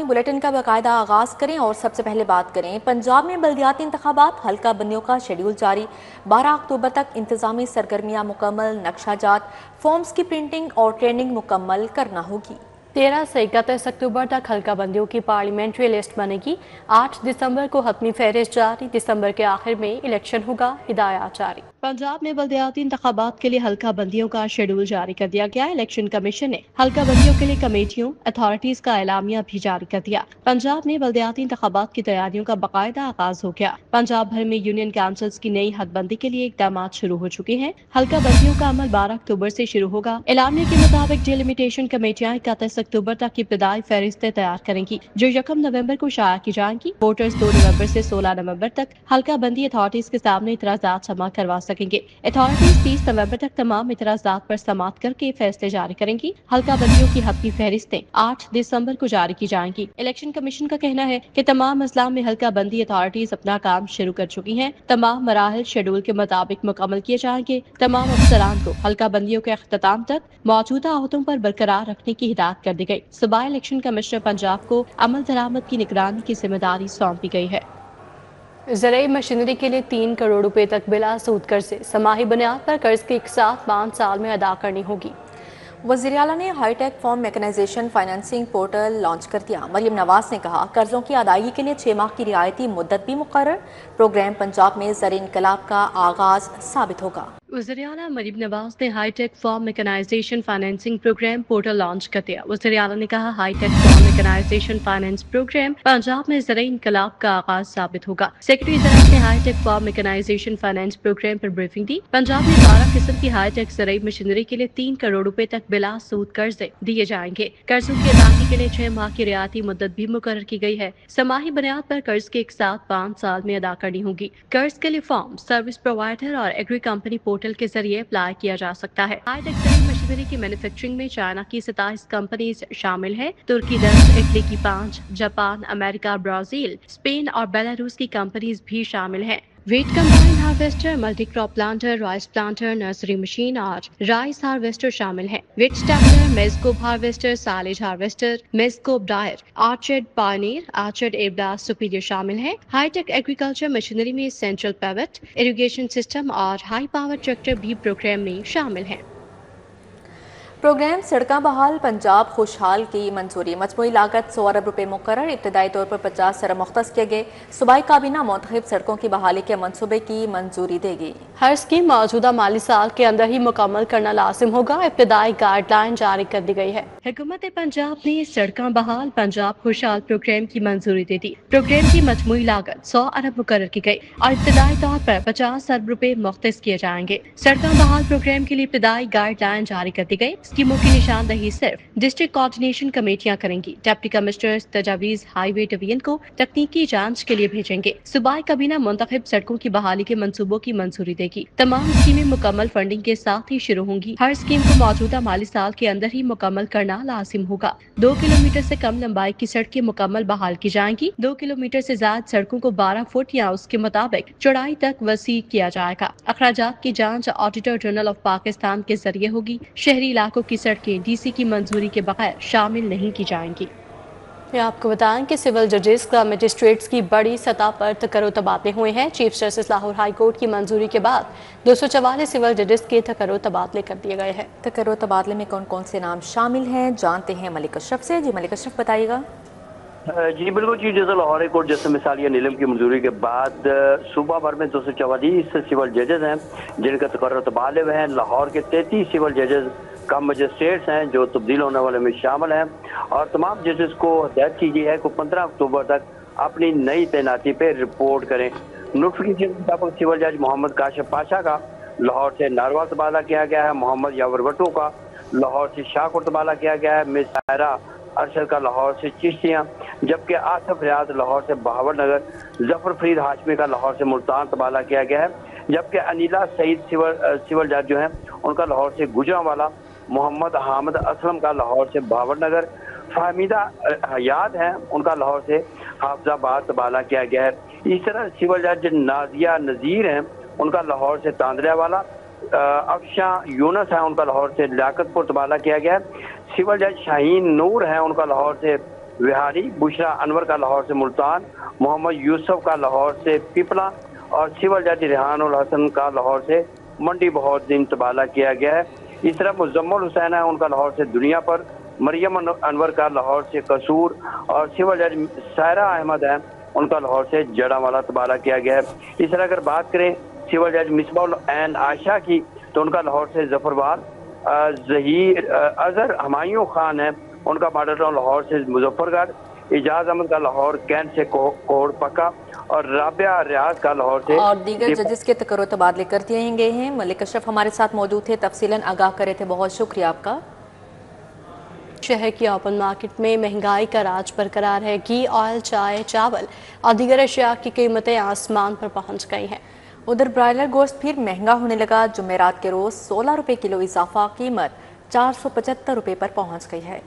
Bulletin کا باقاعدہ آغاز کریں اور سب سے پہلے بات کریں پنجاب میں بلدیاتی انتخابات، حلقہ بندیوں کا شیڈول جاری، 12 اکتوبر تک انتظامی سرگرمیاں مکمل، نقشہ جات، فارمز کی پرنٹنگ اور ٹریننگ مکمل کرنا ہوگی۔ 13 سے 31 اکتوبر تک حلقہ بندیوں کی پارلیمنٹری لسٹ بنے گی۔ 8 دسمبر کو حتمی فہرست جاری، دسمبر کے آخر میں الیکشن ہوگا، ہدایات جاری۔ پنجاب میں بلدیاتی انتخابات کے لیے حلقہ بندیوں کا شیڈول جاری کر دیا گیا۔ الیکشن کمیشن نے حلقہ بندیوں کے لیے کمیٹیوں، اتھارٹیز کا اعلامیہ بھی جاری کر دیا۔ پنجاب میں بلدیاتی انتخابات کی تیاریوں کا باقاعدہ آغاز ہو گیا۔ پنجاب بھر میں یونین کونسلز کی نئی حد بندی کے لیے اقدامات شروع ہو چکے ہیں۔ حلقہ بندیوں کا عمل 12 اکتوبر سے شروع ہوگا۔ اعلامیہ کے مطابق ڈیلیمیٹیشن کمیٹیاں 31 اکتوبر تک ابتدائی فہرستیں تیار کریں گی، جو 1 نومبر کو شائع کی جائیں گی۔ ووٹرز 2 نومبر سے 16 نومبر تک حلقہ بندی اتھارٹیز کے سامنے اعتراضات جمع کروا سکیں گے۔ اتھارٹیز 30 نومبر تک تمام اعتراضات پر سماعت کر کے فیصلے جاری کریں گی۔ حلقہ بندیوں کی حتمی فہرستیں 8 دسمبر کو جاری کی جائیں گی۔ الیکشن کمیشن کا کہنا ہے کہ تمام اضلاع میں حلقہ بندی اتھارٹیز اپنا کام شروع کر چکی ہیں۔ تمام مراحل شیڈول کے مطابق مکمل کیے جائیں گے۔ تمام افسران کو حلقہ بندیوں کے اختتام تک موجودہ عہدوں پر برقرار رکھنے کی ہدایت کر دی گئی۔ صوبائی الیکشن کمشنر پنجاب کو عمل درآمد کی نگرانی کی ذمہ داری سونپی گئی ہے۔ زرعی مشینری کے لیے 3 کروڑ روپے تک بلا سود قرض، سماحی بنیاد پر قرض کی اقساط 5 سال میں ادا کرنی ہوگی۔ وزیر اعلیٰ نے high tech farm mechanization financing portal launch کر دیا۔ مریم نواز نے کہا قرضوں کی ادائیگی کے لیے 6 ماہ کی رعایتی مدت بھی مقرر۔ پروگرام پنجاب میں زرعی انقلاب کا آغاز ثابت ہوگا۔ وزیر اعلیٰ مریم نواز نے high tech farm mechanization financing program portal launch کر دیا۔ وزیر اعلیٰ نے کہا high tech farm mechanization finance program Punjab میں زرعی انقلاب کا آغاز ثابت ہوگا۔ سیکرٹری زراعت نے high tech farm mechanization finance program پر بریفنگ دی۔ پنجاب میں 12 قسم کی ہائی ٹیک زرعی مشینری کے لیے 3 کروڑ روپے تک بلا سود قرض دیے جائیں گے۔ قرضوں کی ادائیگی کے لیے 6 ماہ کی رعایتی مدت بھی مقرر کی گئی ہے۔ سماحی بنیاد پر قرض کی اقساط 5 سال میں ادا کرنی ہوگی۔ قرض کے لیے فارم، سروس پرووائڈر اور ایگری کمپنی پورٹل کے ذریعے اپلائی کیا جا سکتا ہے۔ ہائی ٹیک زرعی مشینری کی مینوفیکچرنگ میں چائنا کی 27 کمپنیز شامل ہیں۔ ترکی 10، اٹلی کی 5، جاپان، امریکہ، برازیل، اسپین اور بیلاروس کی کمپنیز بھی شامل ہیں۔ Wheat combine harvester, multi crop planter, rice planter, nursery machine اور رائس ہارویسٹر شامل ہیں۔ Wheat stapler, maize cob harvester, silage harvester, maize cob dryer, orchard pioneer, orchard air blast sprayer شامل ہیں۔ ہائی ٹیک ایگریکلچر مشینری میں central pivot, irrigation system اور high power tractor بھی program میں شامل ہیں۔ پروگرام سڑکاں بحال پنجاب خوشحال کی منظوری، مجموعی لاگت 100 ارب روپے مقرر، ابتدائی طور پر 50 ارب مختص کیے گئے۔ صوبائی کابینہ منتخب سڑکوں کی بحالی کے منصوبے کی منظوری دے گی۔ ہر اسکیم موجودہ مالی سال کے اندر ہی مکمل کرنا لازم ہوگا، ابتدائی گائیڈ لائن جاری کر دی گئی ہے۔ حکومت پنجاب نے سڑکاں بحال پنجاب خوشحال پروگرام کی منظوری دے دی۔ پروگرام کی مجموعی لاگت 100 ارب مقرر کی گئی اور ابتدائی طور پر 50 ارب روپے مختص کیے جائیں گے۔ سڑکاں بحال پروگرام کے لیے ابتدائی گائیڈ لائن جاری کر دی گئی۔ اسکیموں کی نشاندہی صرف ڈسٹرکٹ کوآرڈینیشن کمیٹیاں کریں گی۔ ڈپٹی کمشنرز تجاویز ہائی وے ڈویژن کو تکنیکی جانچ کے لیے بھیجیں گے۔ صوبائی کابینہ منتخب سڑکوں کی بحالی کے منصوبوں کی منظوری دے گی۔ تمام اسکیمیں مکمل فنڈنگ کے ساتھ ہی شروع ہوں گی۔ ہر اسکیم کو موجودہ مالی سال کے اندر ہی مکمل کرنا لازم ہوگا۔ 2 کلومیٹر سے کم لمبائی کی سڑکیں مکمل بحال کی جائیں گی۔ 2 کلومیٹر سے زائد سڑکوں کو 12 فٹ یا اس کے مطابق چوڑائی تک وسیع کیا جائے گا۔ اخراجات کی جانچ آڈیٹر جنرل آف پاکستان کے ذریعے ہوگی۔ شہری علاقوں کی سڑکیں ڈی سی کی منظوری کے بغیر شامل نہیں کی جائیں گی۔ آپ کو بتائیں کہ سول ججز کا مجسٹریٹس کی بڑی سطح پر تقرر و تبادلے ہوئے ہیں۔ Chief justice Lahore high court کی منظوری کے بعد 244 سول ججز کے تقرر و تبادلے کر دیے گئے ہیں۔ تقرر و تبادلے میں کون کون سے نام شامل ہیں جانتے ہیں ملک اشرف سے۔ جی ملک اشرف بتائیے گا۔ جی بالکل، chief justice Lahore high court justice مثالیہ نیلم کی منظوری کے بعد صوبہ بھر میں 244 سول ججز ہیں جن کا تقرر و تبادلے ہوئے ہیں۔ لاہور کے 33 سول ججز کم مجسٹریٹس ہیں جو تبدیل ہونے والے میں شامل ہیں، اور تمام ججز کو ہدایت کی گئی ہے کہ 15 اکتوبر تک اپنی نئی تعیناتی پہ رپورٹ کریں۔ نوٹیفکیشن کے مطابق سول جج محمد کاشف پاشا کا لاہور سے ناروا تبادلہ کیا گیا ہے، محمد یاور بٹو کا لاہور سے شاہکوٹ تبادلہ کیا گیا ہے، مس سائرہ ارشد کا لاہور سے چشتیاں، جبکہ آصف ریاض لاہور سے بہاول نگر، ظفر فرید ہاشمی کا لاہور سے ملتان تبادلہ کیا گیا ہے، جبکہ انیلا سعید سول جج جو ہیں ان کا لاہور سے گجرانوالا، محمد حامد اسلم کا لاہور سے بہاول نگر، فہمیدہ حیات ہیں ان کا لاہور سے حافظ آباد تبادلہ کیا گیا ہے۔ اس طرح سول جج نازیہ نذیر ہیں ان کا لاہور سے تاندریا والا، افشاں یونس ہیں ان کا لاہور سے لیاقت پور تبادلہ کیا گیا ہے۔ سول جج شاہین نور ہیں ان کا لاہور سے विहारी, बुशरा अनवर का लाहौर से मुल्तान, मोहम्मद यूसुफ का लाहौर से पिपला और सिविल जज रिहानुल हसन का लाहौर से मंडी बहुत दिन तबादला किया गया है। इस तरह मुजम्मल हुसैन है, उनका लाहौर से दुनिया पर, मरियम अनवर का लाहौर से कसूर और सिविल जज सायरा अहमद है, उनका लाहौर से जड़ावाला तबादला किया गया है। इस तरह अगर बात करें सिविल जज मिसबाउल एन आयशा की, तो उनका लाहौर से जफरबाद, जहीर अजहर हमायूं खान है, उनका मॉडल टाउन लाहौर से मुजफ्फरगढ़, इजाज अहमद का लाहौर कैंट से कोहड़ पक्का और राबिया रियाज का लाहौर से। और दीगर जजेस के तकर्रो तबादले कर दिए गए हैं। मलिक अशरफ हमारे साथ मौजूद थे, तफसीलन आगाह करे थे, बहुत शुक्रिया आपका। शहर की ओपन मार्केट में महंगाई का राज बरकरार है। घी, ऑयल, चाय, चावल और दीगर अशिया की कीमतें आसमान पर पहुंच गई हैं। उधर ब्रायलर गोश्त फिर महंगा होने लगा। जुमेरात के रोज 16 रुपए किलो इजाफा, कीमत 475 रुपए पर पहुंच गई है।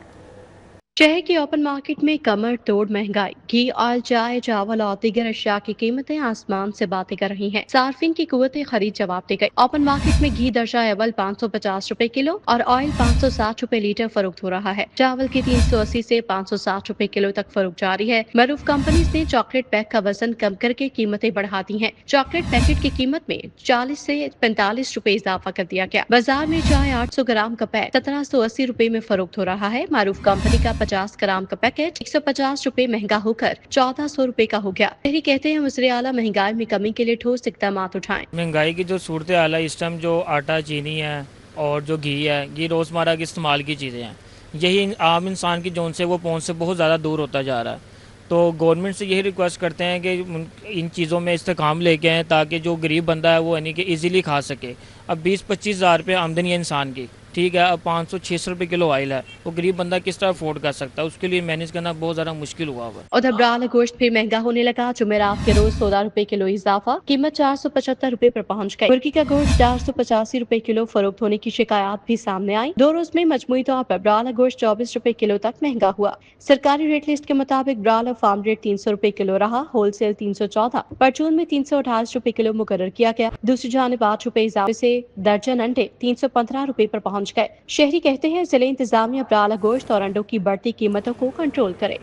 शहर की ओपन मार्केट में कमर तोड़ महंगाई। घी, ऑयल, चाय, चावल और दीगर अशिया की कीमतें आसमान से बातें कर रही हैं। सार्फिन की कुव्वत खरीद जवाब दे गई। ओपन मार्केट में घी दर्जा अव्वल 550 रुपए किलो और ऑयल 560 रुपए लीटर फरोख्त हो रहा है। चावल की 380 से 560 रुपए किलो तक फरोख्त जारी है। मरूफ कंपनीज ने चॉकलेट पैक का वजन कम करके कीमतें बढ़ा दी हैं। चॉकलेट पैकेट की कीमत में 40 से 45 रुपए इजाफा कर दिया गया। बाजार में चाय 800 ग्राम का पैक 1780 रुपए में फरोख्त हो रहा है। मरूफ कंपनी का 50 ग्राम का पैकेट 150 रुपए महंगा होकर 1400 रुपए का हो गया। शहरी कहते हैं वज़ीर आला महंगाई में कमी के लिए ठोस इक़दाम उठाएं। महंगाई की जो सूरत हाल है इस टाइम, जो आटा, चीनी है और जो घी है, ये रोज़मर्रा के इस्तेमाल की चीज़ें हैं। यही आम इंसान की जोन से वो पहुंच से बहुत ज़्यादा दूर होता जा रहा है। तो गवर्नमेंट से यही रिक्वेस्ट करते हैं कि इन चीज़ों में इस्तेकाम लेके आएँ ताकि जो गरीब बंदा है वो यानी कि ईज़िली खा सके। अब 20-25 हज़ार रुपये आमदनी है इंसान की, ठीक है, अब 500-600 रुपये किलो ऑयल है, वो गरीब बंदा किस तरह अफोर्ड कर सकता है? उसके लिए मैनेज करना बहुत ज़्यादा मुश्किल हुआ हुआ। उधर ब्रायलर गोश्त फिर महंगा होने लगा। जुमेरात के रोज 16 रुपए किलो इजाफा, कीमत 475 रुपए पर पहुंच गई। मुर्गी का गोश्त 485 रुपए किलो फरोख्त होने की शिकायत भी सामने आई। 2 रोज में मजमूई तौर पर ब्रायलर गोश्त 24 रुपए किलो तक महंगा हुआ। सरकारी रेट लिस्ट के मुताबिक ब्रायलर फार्म रेट 300 रुपए किलो रहा, होलसेल 314, परचून में 328 रुपए किलो मुकर्रर किया गया। दूसरी जानिब 8 रुपए इजाफे से दर्जन अंडे 315 रुपए पर पहुंच गए। शहरी कहते हैं जिले इंतजामिया ब्रायलर गोश्त और अंडों की बढ़ती कीमतों को कंट्रोल करे।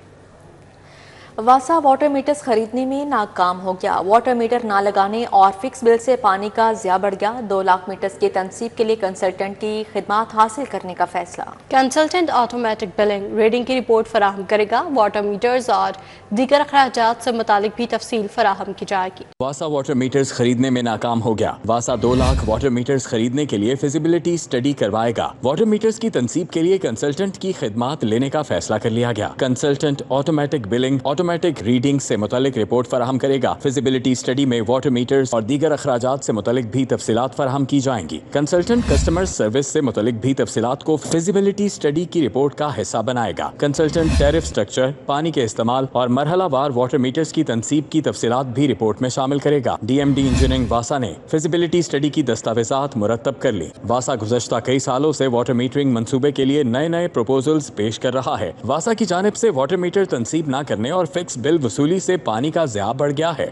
वासा वाटर मीटर्स खरीदने में नाकाम हो गया। वाटर मीटर ना लगाने और फिक्स बिल से पानी का ज़िया बढ़ गया। 2 लाख मीटर्स की तनसीब के लिए कंसल्टेंट की खिदमात हासिल करने का फैसला। कंसल्टेंट ऑटोमेटिक बिलिंग रीडिंग की रिपोर्ट फराहम करेगा। वाटर मीटर्स और दीगर अखराजात से मुतालिक भी तफसील फराहम की जाएगी। वासा वाटर मीटर्स खरीदने में नाकाम हो गया। वासा 2 लाख वाटर मीटर्स खरीदने के लिए फिजिबिलिटी स्टडी करवाएगा। वाटर मीटर्स की तनसीब के लिए कंसल्टेंट की खिदमात लेने का फैसला कर लिया गया। Consultant automatic billing, automatic reading से मुतालिक रिपोर्ट फराहम करेगा। फिजिबिलिटी स्टडी में वाटर मीटर्स और दीगर अखराजात से मुतालिक भी तफसीलात फराहम की जाएंगी। कंसल्टेंट कस्टमर सर्विस से मुतालिक भी तफसीलात को फिजिबिलिटी स्टडी की रिपोर्ट का हिस्सा बनाएगा। कंसल्टेंट टैरिफ स्ट्रक्चर, पानी के इस्तेमाल और मरहलावार वाटर मीटर्स की तनसीब की तफसीलात भी रिपोर्ट में शामिल करेगा। DMD इंजीनियरिंग वासा ने फिजिबिलिटी स्टडी की दस्तावेजात मुरतब कर ली। वासा गुज़श्ता कई सालों से वाटर मीटरिंग मंसूबे के लिए नए नए प्रपोजल्स पेश कर रहा है। वासा की जानिब से वाटर मीटर तनसीब न करने और फिक्स बिल वसूली से पानी का ज़िया बढ़ गया है।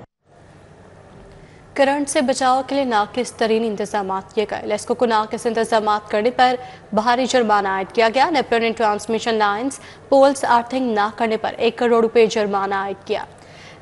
करंट से बचाव के लिए नाकिस तरीन इंतजाम किए गए। लेस्को को नाकिस इंतजाम करने पर भारी जुर्माना आयद किया गया। नेपरा ने ट्रांसमिशन लाइन्स, पोल्स अर्थिंग न करने पर 1 करोड़ रुपए जुर्माना आयद किया।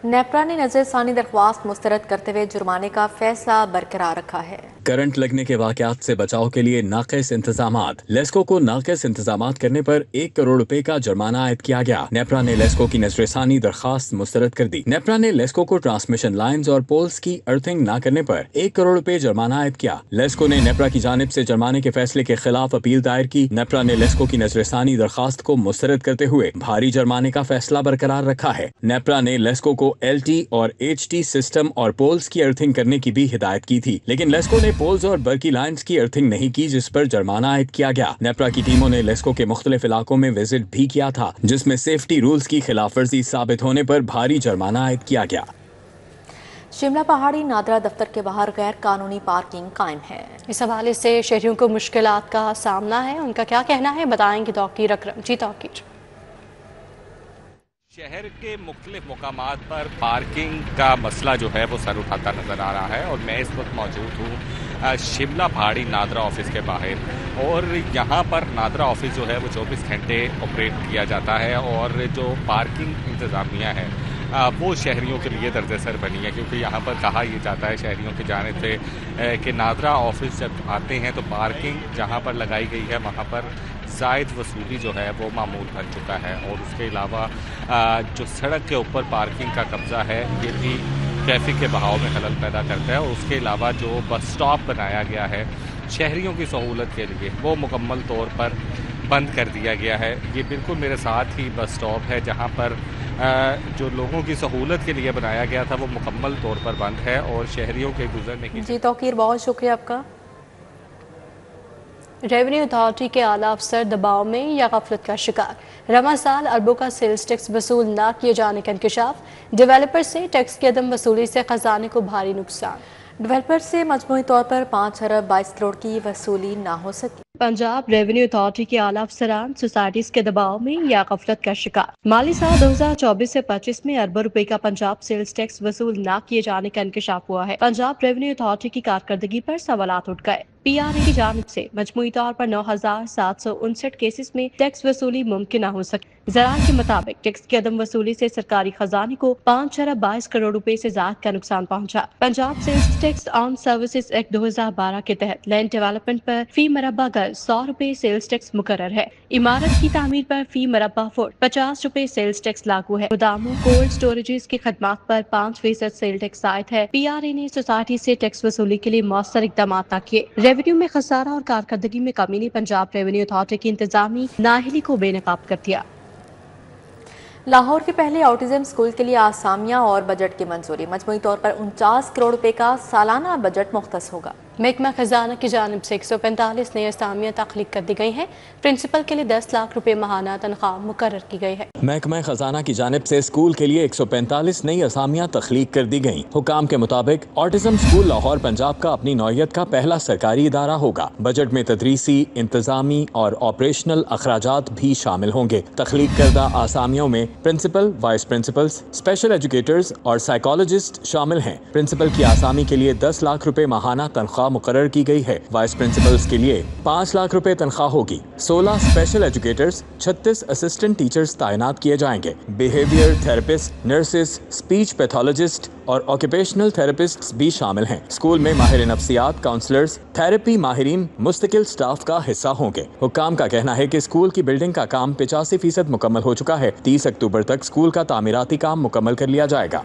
नेपरा ने नजरसानी दरख्वास्त मुस्तरद करते हुए जुर्माने का फैसला बरकरार रखा है। करंट लगने के वाकयात से बचाव के लिए नाकिस इंतजामात। लेस्को को नाकिस इंतजामात करने पर 1 करोड़ रुपए का जुर्माना आयद किया गया। नेपरा ने लेस्को की नजरसानी दरखास्त मुस्तरद कर दी। नेपरा ने लेस्को को ट्रांसमिशन लाइन्स और पोल्स की अर्थिंग न करने पर 1 करोड़ रुपए जुर्माना आयद किया। लेस्को ने नेपरा की जानिब से जुर्माने के फैसले के खिलाफ अपील दायर की। नेपरा ने लेस्को की नजरसानी दरखास्त को मुस्तरद करते हुए भारी जुर्माने का फैसला बरकरार रखा है। नेपरा ने लेस्को को LT और HT सिस्टम और पोल्स की अर्थिंग करने की भी हिदायत की थी, लेकिन लेस्को ने पोल्स और बर्की लाइन्स की अर्थिंग नहीं की, जिस पर जुर्माना आयद किया गया। नेपरा की टीमों ने लेस्को के मुख्तलिफ इलाकों में विजिट भी किया था, जिसमें सेफ्टी रूल्स की खिलाफ वर्जी साबित होने पर भारी जुर्माना आयद किया गया। शिमला पहाड़ी नादरा दफ्तर के बाहर गैर कानूनी पार्किंग कायम है। इस हवाले से शहरियों को मुश्किलात का सामना है, उनका क्या कहना है बताएंगे तौकीर अकरम। जी तौकीर। शहर के मुख्तलिफ मुकामात पर पार्किंग का मसला जो है वो सर उठाता नज़र आ रहा है और मैं इस वक्त मौजूद हूँ शिमला पहाड़ी नादरा ऑफिस के बाहर और यहाँ पर नादरा ऑफिस जो है वो 24 घंटे ऑपरेट किया जाता है और जो पार्किंग इंतज़ामिया है वो शहरियों के लिए दर्द-ए-सर बनी है क्योंकि यहाँ पर कहा यह जाता है शहरियों की जानिब से कि नादरा ऑफिस जब आते हैं तो पार्किंग जहाँ पर लगाई गई है वहाँ पर ज़ायद वसूली जो है वो मामूल बन चुका है और उसके अलावा जो सड़क के ऊपर पार्किंग का कब्ज़ा है ये भी ट्रैफिक के बहाव में खलल पैदा करता है और उसके अलावा जो बस स्टॉप बनाया गया है शहरियों की सहूलत के लिए वो मुकम्मल तौर पर बंद कर दिया गया है। ये बिल्कुल मेरे साथ ही बस स्टॉप है जहाँ पर जो लोगों की सहूलत के लिए बनाया गया था वो मुकम्मल तौर पर बंद है और शहरियों के गुजरने की जी तौकीर, बहुत शुक्रिया आपका। रेवेन्यू अथॉरिटी के आला अफसर दबाव में या गफलत का शिकार, रवा साल अरबों का सेल्स टैक्स वसूल न किए जाने का इंकशाफ, डेवलपर से टैक्स की अदम वसूली से खजाने को भारी नुकसान। डेवलपर से मजमूई तौर पर 5 अरब 22 करोड़ की वसूली ना हो सकी। पंजाब रेवेन्यू अथॉरिटी के आला अफसरान सोसाइटीज के दबाव में या गफलत का शिकार, माली साल 2024 से 25 में अरबों रुपए का पंजाब सेल्स टैक्स वसूल न किए जाने का इंकशाफ हुआ है। पंजाब रेवेन्यू अथॉरिटी की कारकर्दगी पर सवालात उठ गए। PRA की जानिब से मजमूई तौर पर 9,759 केसेस में टैक्स वसूली मुमकिन न हो सकी। ज़राअत के मुताबिक टैक्स की अदम वसूली से सरकारी खजाने को 5 अरब 22 करोड़ रुपए से ज्यादा का नुकसान पहुंचा। Punjab sales tax on services act 2012 के तहत लैंड डेवलपमेंट पर फी मरबा गज 100 रुपए सेल्स टैक्स मुकर्रर है। इमारत की तामीर पर फी मरबा फुट 50 रुपए सेल्स टैक्स लागू है। गोदामों कोल्ड स्टोरेजेस की खदमात पर 5% सेल टैक्स आयत है। PRA ने सोसाइटी से टैक्स वसूली के लिए मौसर इकदाम न किए। रेवेन्यू में खसारा और कारकर्दगी में कमी ने पंजाब रेवेन्यू अथॉरिटी की इंतजामी नाअहली को बेनकाब कर दिया। लाहौर के पहले ऑटिज्म स्कूल के लिए आसामियां और बजट की मंजूरी, मजमूई तौर पर 49 करोड़ रुपए का सालाना बजट मुख्तस होगा। महकमा खजाना की जानिब से 145 नई असामियां तख्लीक कर दी गई हैं। प्रिंसिपल के लिए 10 लाख रुपए माहाना तनख्वाह मुकर्रर की गई है। महकमा खजाना की जानिब से स्कूल के लिए 145 नई असामियां तख्लीक कर दी गयी। हुकाम के मुताबिक ऑटिज्म स्कूल लाहौर पंजाब का अपनी नौयत का पहला सरकारी इदारा होगा। बजट में तदरीसी, इंतजामी और ऑपरेशनल अखराजात भी शामिल होंगे। तख्लीक करदा आसामियों में principal, vice principals, special educators और साइकोलॉजिस्ट शामिल हैं। प्रिंसिपल की आसामी के लिए 10 लाख रुपए माहाना तनख्वाह मुकर्रर की गई है। वाइस प्रिंसिपल्स के लिए 5 लाख रुपए तनख्वाह होगी। 16 स्पेशल एजुकेटर्स, 36 असिस्टेंट टीचर्स तैनात किए जाएंगे। Behaviour therapist, nurses, speech pathologist और ऑक्यूपेशनल थेरेपिस्ट्स भी शामिल हैं। स्कूल में माहिर नफ्सियात, काउंसलर्स, थेरेपी माहिरीन मुस्तकिल स्टाफ का हिस्सा होंगे। हुक्काम का कहना है कि स्कूल की बिल्डिंग का काम 85% मुकम्मल हो चुका है। 30 अक्टूबर तक स्कूल का तामीराती काम मुकम्मल कर लिया जाएगा।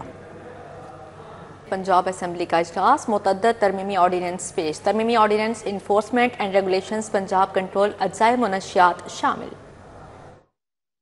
पंजाब असेंबली का इजलास, मुतअद्दिद तरमीमी ऑर्डिनेंस पेश, तरमीमी ordinance, enforcement and regulations, Punjab control, अज्जाए मुनशियात शामिल।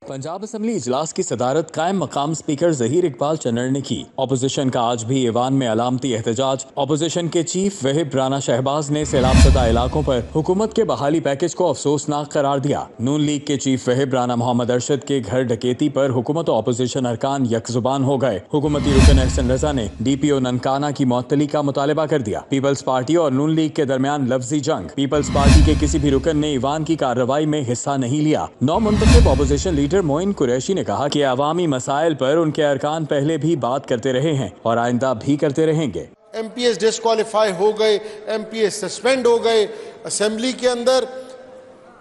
पंजाब असेंबली इजलास की सदारत कायम मकाम स्पीकर ज़हीर इकबाल चन्नर ने की। अपोजिशन का आज भी ईवान में अलामती एहतजाज। अपोजिशन के चीफ वहीब राना शहबाज ने सैलाब ज़दा इलाकों पर हुकूमत के बहाली पैकेज को अफसोसनाक करार दिया। नून लीग के चीफ वहीब राना मोहम्मद अरशद के घर डकैती पर हुकूमत और अपोजिशन अरकान यकजुबान हो गए। हुकूमती रुकन एहसन रजा ने DPO ननकाना की मुअत्तली का मुतालबा कर दिया। पीपल्स पार्टी और नून लीग के दरमियान लफ्जी जंग। पीपल्स पार्टी के किसी भी रुकन ने ईवान की कार्रवाई में हिस्सा नहीं लिया। नौ मुंतखब अपोजिशन लीडर मोइन कुरैशी ने कहा कि अवामी मसाइल पर उनके अरकान पहले भी बात करते रहे हैं और आइंदा भी करते रहेंगे। MPs डिस्क्वालीफाई हो गए, MPs सस्पेंड हो गए। असेंबली के अंदर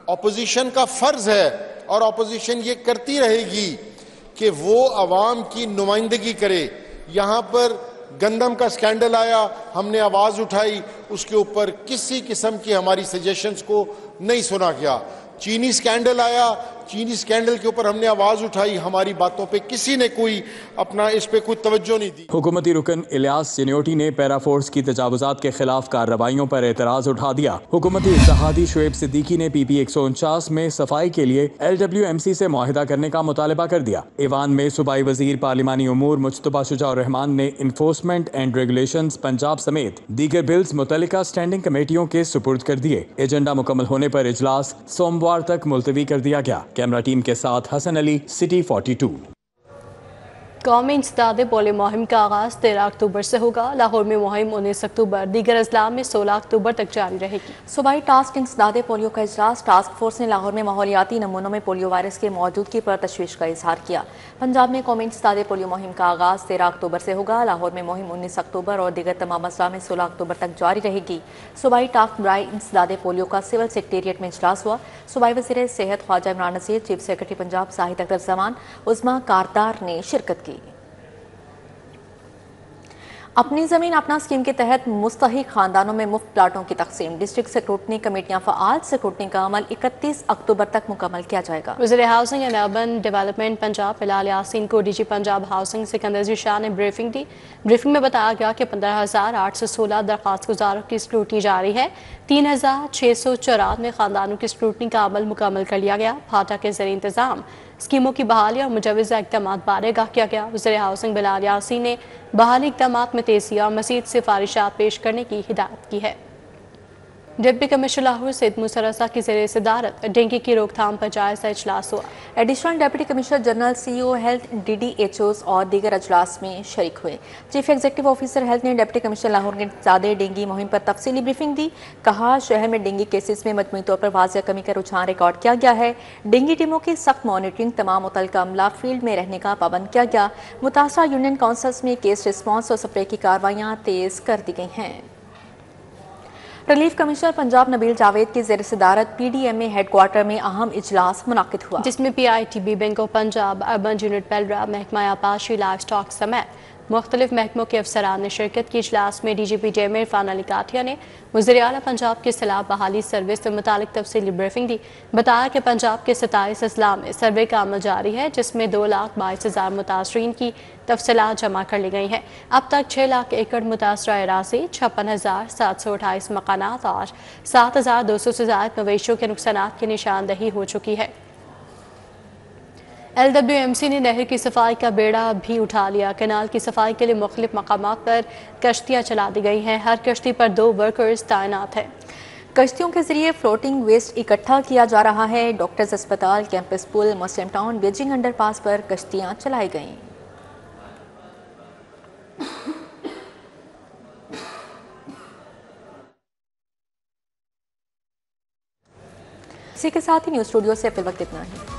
ऑपोजिशन का फर्ज है और ऑपोजिशन ये करती रहेगी कि वो अवाम की नुमाइंदगी करे। यहाँ पर गंदम का स्कैंडल आया, हमने आवाज उठाई, उसके ऊपर किसी किस्म की हमारी सजेशंस को नहीं सुना गया। चीनी स्कैंडल आया, चीनी स्कैंडल के ऊपर हमने आवाज उठाई, हमारी बातों पे किसी ने कोई अपना इस पे कोई तवज्जो नहीं दी। हुकूमती रुकन इलियास चिन्योटी ने पैराफोर्स की तजावुजात के खिलाफ कार्रवाइयों पर एतराज उठा दिया। हुकूमती इत्तेहादी शुएब सिद्दीकी ने PP 149 में सफाई के लिए LWMC से मुआहिदा करने का मुतालबा कर दिया। ईवान में सूबाई वजीर पार्लिमानी उमूर मुज्तबा शुजा रहमान ने इन्फोर्समेंट एंड रेगुलेशंस पंजाब समेत दीगर बिल्स मुतल्लिका स्टैंडिंग कमेटियों के सुपुर्द कर दिए। एजेंडा मुकम्मल होने पर इजलास सोमवार तक मुलतवी कर दिया गया। कैमरा टीम के साथ हसन अली, सिटी 42। قومی انسداد پولیو مہم کا آغاز 13 اکتوبر سے ہوگا۔ لاہور میں مہم 19 اکتوبر، دیگر اضلاع میں 16 اکتوبر تک جاری رہے گی۔ صوبائی ٹاسک انسداد پولیو کا اجلاس۔ ٹاسک فورس نے لاہور میں ماحولیاتی نمونوں میں پولیو وائرس کے موجودگی پر تشویش کا اظہار کیا۔ پنجاب میں قومی انسداد پولیو مہم کا آغاز 13 اکتوبر سے ہوگا۔ لاہور میں مہم 19 اکتوبر اور دیگر تمام اضلاع میں 16 اکتوبر تک جاری رہے گی۔ صوبائی ٹاسک برائے انسداد پولیو کا سول سیکریٹریٹ میں اجلاس ہوا۔ صوبائی وزیر صحت خواجہ عمران نذیر، چیف سیکرٹری پنجاب زاہد اختر زمان، عظمیٰ کاردار نے شرکت کی۔ اپنی زمین اپنا اسکیم کے تحت مستحق خاندانوں میں مفت پلاٹوں کی تقسیم۔ ڈسٹرکٹ سیکورٹنی کمیٹیاں فعال۔ سیکورٹنی کا عمل 31 اکتوبر تک مکمل کیا جائے گا۔ وزیر housing and urban development Punjab Bilal Yasin کو D G Punjab housing Sikandar ذی شاہ نے بریفنگ دی۔ بریفنگ میں بتایا گیا کہ 15,816 درخواست گزاروں کی اسکروٹنی جاری ہے۔ 3,694 خاندانوں کی اسکروٹنی کا عمل مکمل کر لیا گیا۔ پھاٹا کے زیر انتظام اسکیموں کی بحالی اور مجوزہ اقدامات بارے آگاہ کیا گیا۔ وزیر ہاؤسنگ بلال یاسین نے بحالی اقدامات میں تیزی اور مزید سفارشات پیش کرنے کی ہدایت کی ہے۔ ڈپٹی کمشنر لاہور سید موسی رضا کی زیر صدارت ڈینگی کی روک تھام پر جائزہ اجلاس ہوا۔ Additional deputy commissioner general C E O health, D D H Os اور دیگر اجلاس میں شریک ہوئے۔ چیف ایگزیکٹو آفیسر ہیلتھ نے ڈپٹی کمشنر لاہور کے انسداد ڈینگی مہم پر تفصیلی بریفنگ دی۔ کہا شہر میں ڈینگی کیسز میں مجموعی طور پر واضح کمی کا رجحان ریکارڈ کیا گیا ہے۔ ڈینگی ٹیموں کی سخت مانیٹرنگ، تمام متعلقہ عملہ فیلڈ میں رہنے کا پابند کیا گیا۔ متاثرہ یونین کونسلز میں کیس رسپانس اور سپرے کی کارروائیاں تیز کر دی گئی ہیں۔ ریلیف کمشنر پنجاب نبیل جاوید کی زیر صدارت P D M A head quarter میں اہم اجلاس منعقد ہوا، جس میں P I T B, bank of Punjab, urban unit پیلرا، محکمہ آبپاشی، لائف سٹاک سمیت مختلف محکموں کے افسران نے شرکت کی۔ اجلاس میں D G P T M Irfan Ali Kathia نے وزیر اعلیٰ پنجاب کی اصلاح بحالی سروس سے متعلق تفصیلی بریفنگ دی۔ بتایا کہ پنجاب کے 27 اضلاع میں سروے کا عمل جاری ہے، جس میں 2,22,000 متاثرین کی تفصیلات جمع کر لی گئی ہیں۔ اب تک 6 لاکھ ایکڑ متاثرہ اراضی، 56,728 مکانات اور 7,200 سے زائد مویشیوں کے نقصانات کی نشاندہی ہو چکی ہے۔ ایل ڈبلیو ایم سی نے نہر کی صفائی کا بیڑا بھی اٹھا لیا۔ کینال کی صفائی کے لیے مختلف مقامات پر کشتیاں چلا دی گئی ہیں۔ ہر کشتی پر 2 ورکرز تعینات ہیں۔ کشتیوں کے ذریعے فلوٹنگ ویسٹ اکٹھا کیا جا رہا ہے۔ ڈاکٹرز اسپتال، کیمپس پل، مسلم ٹاؤن، بیجنگ انڈر پاس پر کشتیاں چلائی گئیں۔ اسی کے ساتھ ہی نیوز اسٹوڈیو سے فی الوقت اتنا ہی۔